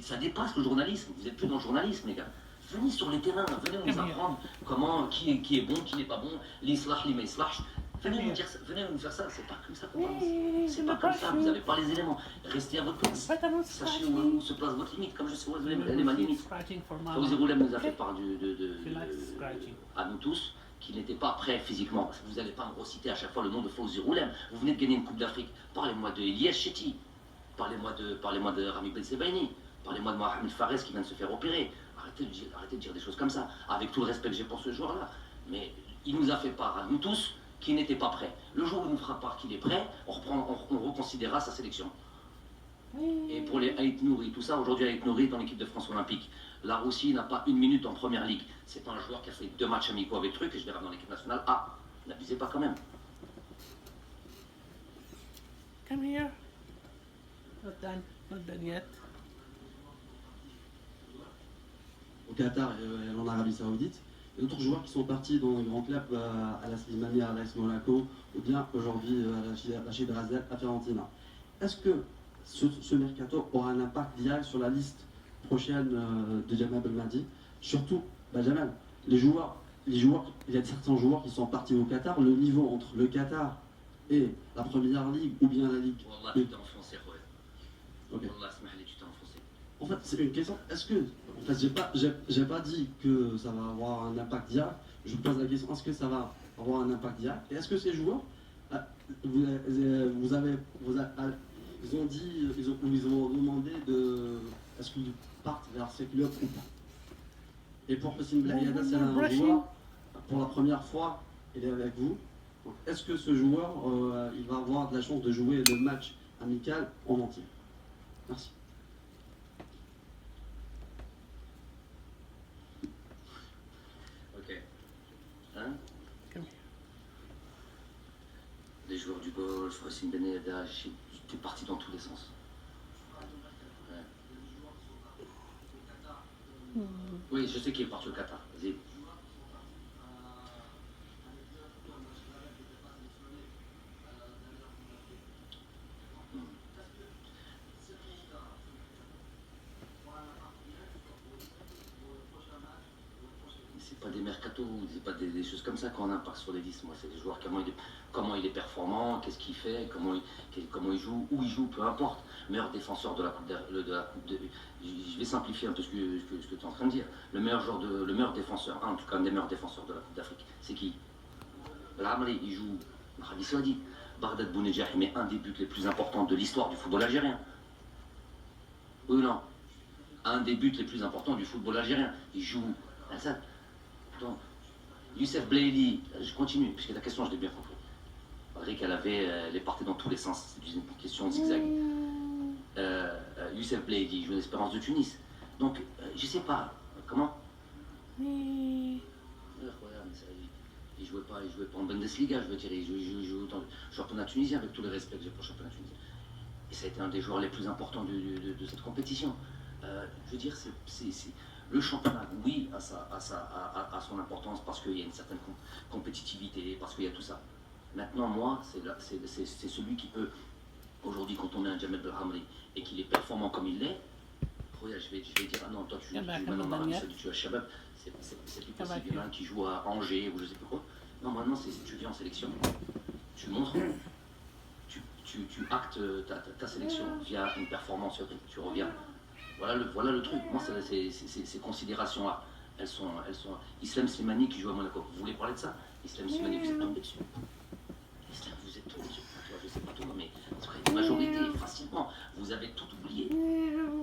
ça dépasse le journalisme. Vous n'êtes plus dans le journalisme, les gars. Venez sur les terrains, venez nous apprendre qui est bon, qui n'est pas bon, l'islah, l'islah. Venez nous faire ça, c'est pas comme ça qu'on pense. C'est pas comme ça, vous n'avez pas les éléments. Restez à votre place. Sachez où se place votre limite, comme je sais où est ma limite. Fawzi Roulem nous a fait part à nous tous qu'il n'était pas prêt physiquement. Vous n'allez pas me reciter à chaque fois le nom de Fawzi Roulem. Vous venez de gagner une Coupe d'Afrique. Parlez-moi de Elias Chetty. Parlez-moi de Rami Ben Sebaini. Parlez-moi de Mohamed Fares qui vient de se faire opérer. Arrêtez de dire des choses comme ça, avec tout le respect que j'ai pour ce joueur-là. Mais il nous a fait part à nous tous qu'il n'était pas prêt. Le jour où il nous fera part qu'il est prêt, on reconsidérera sa sélection. Et pour les Ait Nouri, tout ça, aujourd'hui Ait Nouri est dans l'équipe de France Olympique. La Russie n'a pas une minute en première ligue. C'est pas un joueur qui a fait 2 matchs amicaux avec Truc et je verrai dans l'équipe nationale. Ah, n'abusez pas quand même. Come here. Not done yet. Au Qatar et en Arabie Saoudite, et d'autres joueurs qui sont partis dans les grands clubs à la Slimani, à l'AS Monaco, ou bien aujourd'hui à la Chid Razel, à Fiorentina. Est-ce que ce mercato aura un impact direct sur la liste prochaine de Jamal Belmadi? Surtout, Jamal, les joueurs, il y a certains joueurs qui sont partis au Qatar, le niveau entre le Qatar et la première ligue ou bien la ligue. Wallah, tu t'es enfoncé, Roy. Ok. Wallah, Smahli, tu t'es enfoncé. En fait, c'est une question. Est-ce que. En fait, j'ai pas dit que ça va avoir un impact direct. Je pose la question, est-ce que ça va avoir un impact direct? Et est-ce que ces joueurs, ils ont demandé de. Est-ce qu'ils partent vers ces clubs ou pas? Et pour Hossein Blahiyada, c'est un joueur, pour la première fois, il est avec vous. Donc, est-ce que ce joueur, il va avoir de la chance de jouer le match amical en entier? Merci. Ok. Hein? Les joueurs du golf, Hossein Blahiyada, j'étais parti dans tous les sens. Ouais. Oui, je sais qu'il est parti au Qatar. Vas-y. C'est pas des mercatos, c'est pas des choses comme ça qu'on impacte sur les listes. Moi, c'est des joueurs, comment il est performant, qu'est-ce qu'il fait, comment il joue, où il joue, peu importe. Meilleur défenseur de la Coupe de. Je vais simplifier un peu ce que tu es en train de dire. Le meilleur défenseur, en tout cas un des meilleurs défenseurs de la Coupe d'Afrique, c'est qui? L'Amri, il joue en Arabie Saoudite. Bardad Bounedjah, il met un des buts les plus importants de l'histoire du football algérien. Oui ou non? Un des buts les plus importants du football algérien. Il joue à ça. Donc, Youssef Blaili, je continue, puisque la question, je l'ai bien compris. Malgré elle est partie dans tous les sens, c'est une question zigzag. Youssef Blaili joue l'Espérance de Tunis. Donc, je sais pas, comment? Il jouait pas en Bundesliga, je veux dire, il joue dans le championnat tunisien, avec tous les respects que j'ai pour le championnat tunisien. Et ça a été un des joueurs les plus importants de cette compétition. Je veux dire, le championnat, oui, a son importance parce qu'il y a une certaine compétitivité, parce qu'il y a tout ça. Maintenant, moi, c'est celui qui peut, aujourd'hui, quand on met un Jamel Belhamri et qu'il est performant comme il l'est, je vais dire, ah non, toi tu joues maintenant en Arabie Saoudite, tu es à Shabab, c'est plus possible. Il y en a un qui joue à Angers ou je sais plus quoi. Non, maintenant, tu viens en sélection, tu montres, tu actes ta sélection via une performance, tu reviens. Voilà le truc. Moi, ces considérations-là, elles sont. Islam Slimani qui joue à Monaco. Vous voulez parler de ça? Islam Slimani, vous êtes tombé dessus. Islam, vous êtes tombé dessus. Je sais pas tout, mais une majorité, facilement. Vous avez tout oublié.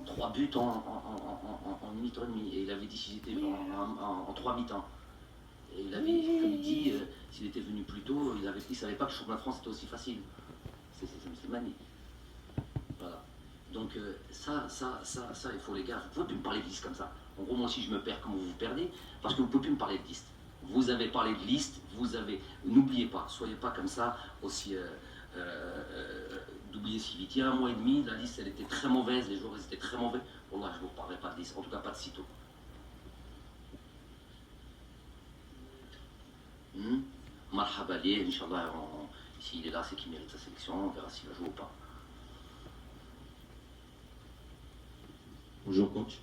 3 buts en une mi-temps et demi. Et il avait dit s'il était en 3 mi-temps. Et il avait dit, s'il était venu plus tôt, il savait pas que le championnat de France était aussi facile. C'est Islam Slimani. Voilà. Donc ça, il faut les gars, vous pouvez plus me parler de liste comme ça. En gros, moi aussi je me perds comme vous vous perdez, parce que vous pouvez plus me parler de liste. Vous avez parlé de liste, n'oubliez pas, soyez pas comme ça, aussi, d'oublier si vite. Il y a 1 mois et demi, la liste elle était très mauvaise, les joueurs ils étaient très mauvais. Bon là, je vous reparlerai pas de liste, en tout cas pas de sitôt. Marhaba lié, Inch'Allah, s'il est là, c'est qu'il mérite sa sélection, on verra s'il va jouer ou pas. Bonjour coach.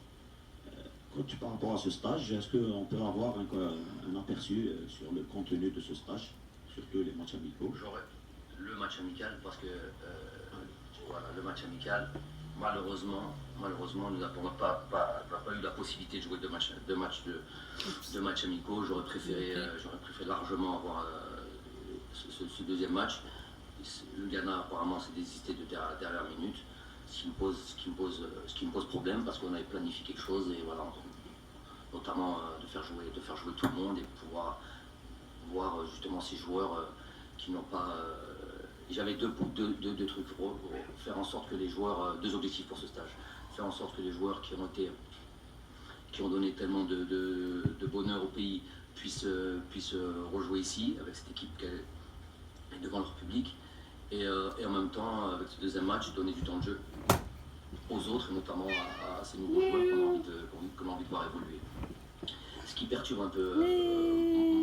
Coach, par rapport à ce stage, est-ce qu'on peut avoir un aperçu sur le contenu de ce stage, surtout les matchs amicaux? J'aurais le match amical parce que voilà, le match amical, malheureusement, nous n'avons pas eu la possibilité de jouer deux matchs amicaux. J'aurais préféré largement avoir ce deuxième match. Le Ghana apparemment s'est désisté de dernière minute, ce qui me pose problème parce qu'on avait planifié quelque chose et voilà, notamment de faire jouer tout le monde et pouvoir voir justement ces joueurs qui n'ont pas. J'avais deux trucs, faire en sorte que les joueurs, deux objectifs pour ce stage, faire en sorte que les joueurs qui ont donné tellement de bonheur au pays puissent rejouer ici avec cette équipe et devant leur public et en même temps avec ce deuxième match donner du temps de jeu aux autres et notamment à ces nouveaux joueurs qu'on a envie de voir évoluer. Ce qui perturbe un peu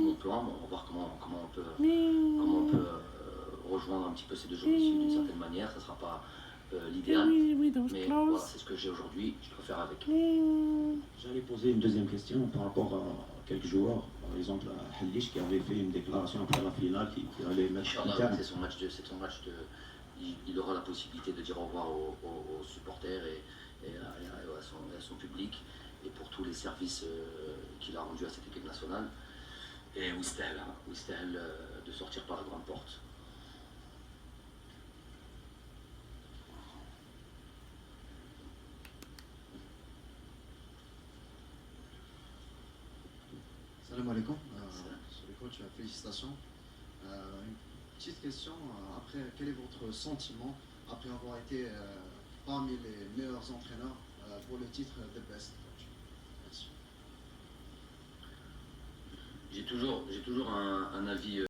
mon plan, on va voir comment on peut rejoindre un petit peu ces deux objectifs d'une certaine manière. Ça ne sera pas l'idéal, mais voilà, c'est ce que j'ai aujourd'hui, je préfère avec. J'allais poser une deuxième question par rapport à quelques joueurs, par exemple à Halish qui avait fait une déclaration après la finale qui allait mettre un terme. C'est son match il aura la possibilité de dire au revoir aux supporters et à son public et pour tous les services qu'il a rendus à cette équipe nationale. Et Wistel de sortir par la grande porte. Salam alaikum. Sur les coachs, félicitations. Une petite question, après, quel est votre sentiment après avoir été parmi les meilleurs entraîneurs pour le titre de Best Coach? Merci. J'ai toujours un avis